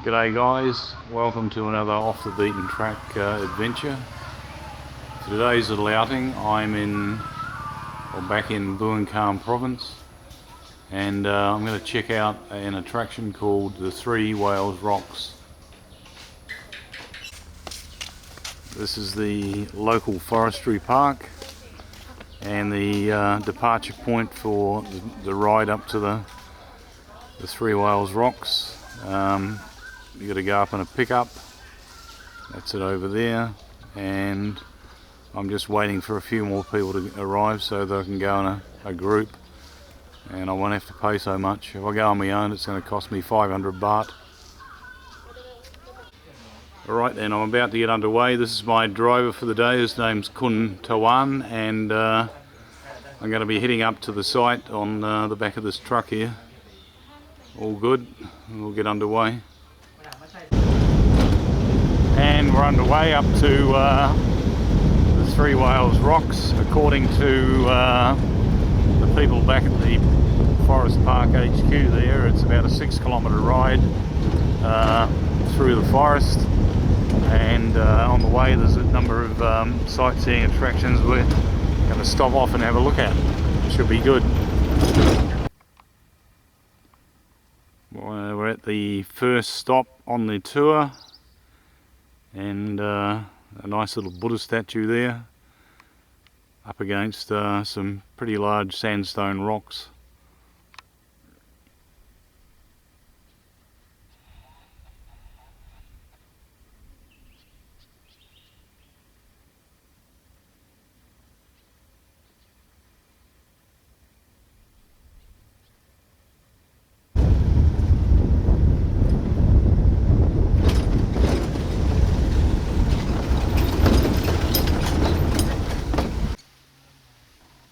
G'day guys, welcome to another off the beaten track adventure. For today's little outing I'm back in Bueng Kan Province, and I'm going to check out an attraction called the Three Whales Rocks. This is the local forestry park and the departure point for the ride up to the Three Whales Rocks. You got to go up in a pickup, that's it over there, and I'm just waiting for a few more people to arrive so that I can go in a group and I won't have to pay so much. If I go on my own it's going to cost me 500 baht. Alright then, I'm about to get underway. This is my driver for the day, his name's Kun Tawan, and I'm going to be heading up to the site on the back of this truck here. All good, we'll get underway. And we're underway up to the Three Whales Rocks. According to the people back at the Forest Park HQ there, it's about a 6-kilometre ride through the forest, and on the way there's a number of sightseeing attractions we're going to stop off and have a look at. Should be good. We're at the first stop on the tour, and a nice little Buddha statue there up against some pretty large sandstone rocks.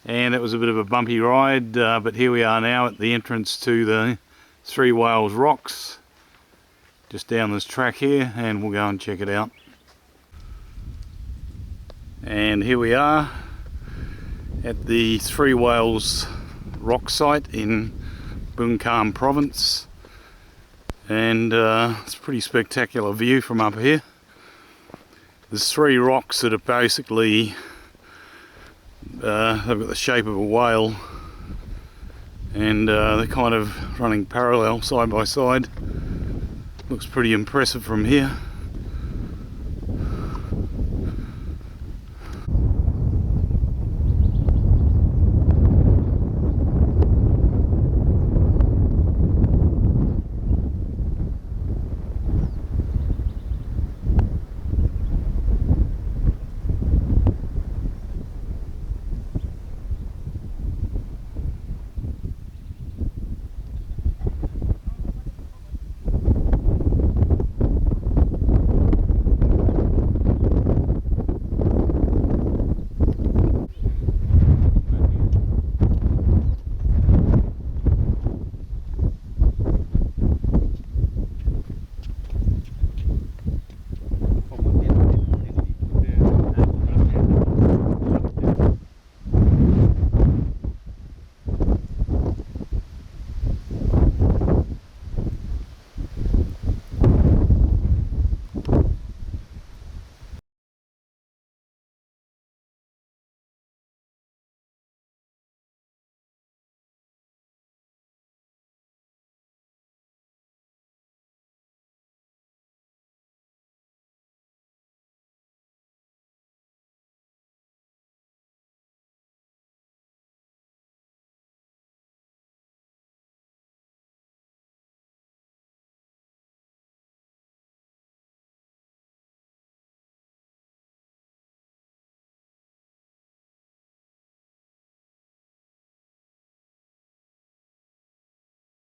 And it was a bit of a bumpy ride, but here we are now at the entrance to the Three Whales Rocks, just down this track here, and we'll go and check it out. And here we are at the Three Whales Rock site in Bueng Kan Province, and it's a pretty spectacular view from up here. There's three rocks that are basically they've got the shape of a whale, and they're kind of running parallel side by side. Looks pretty impressive from here.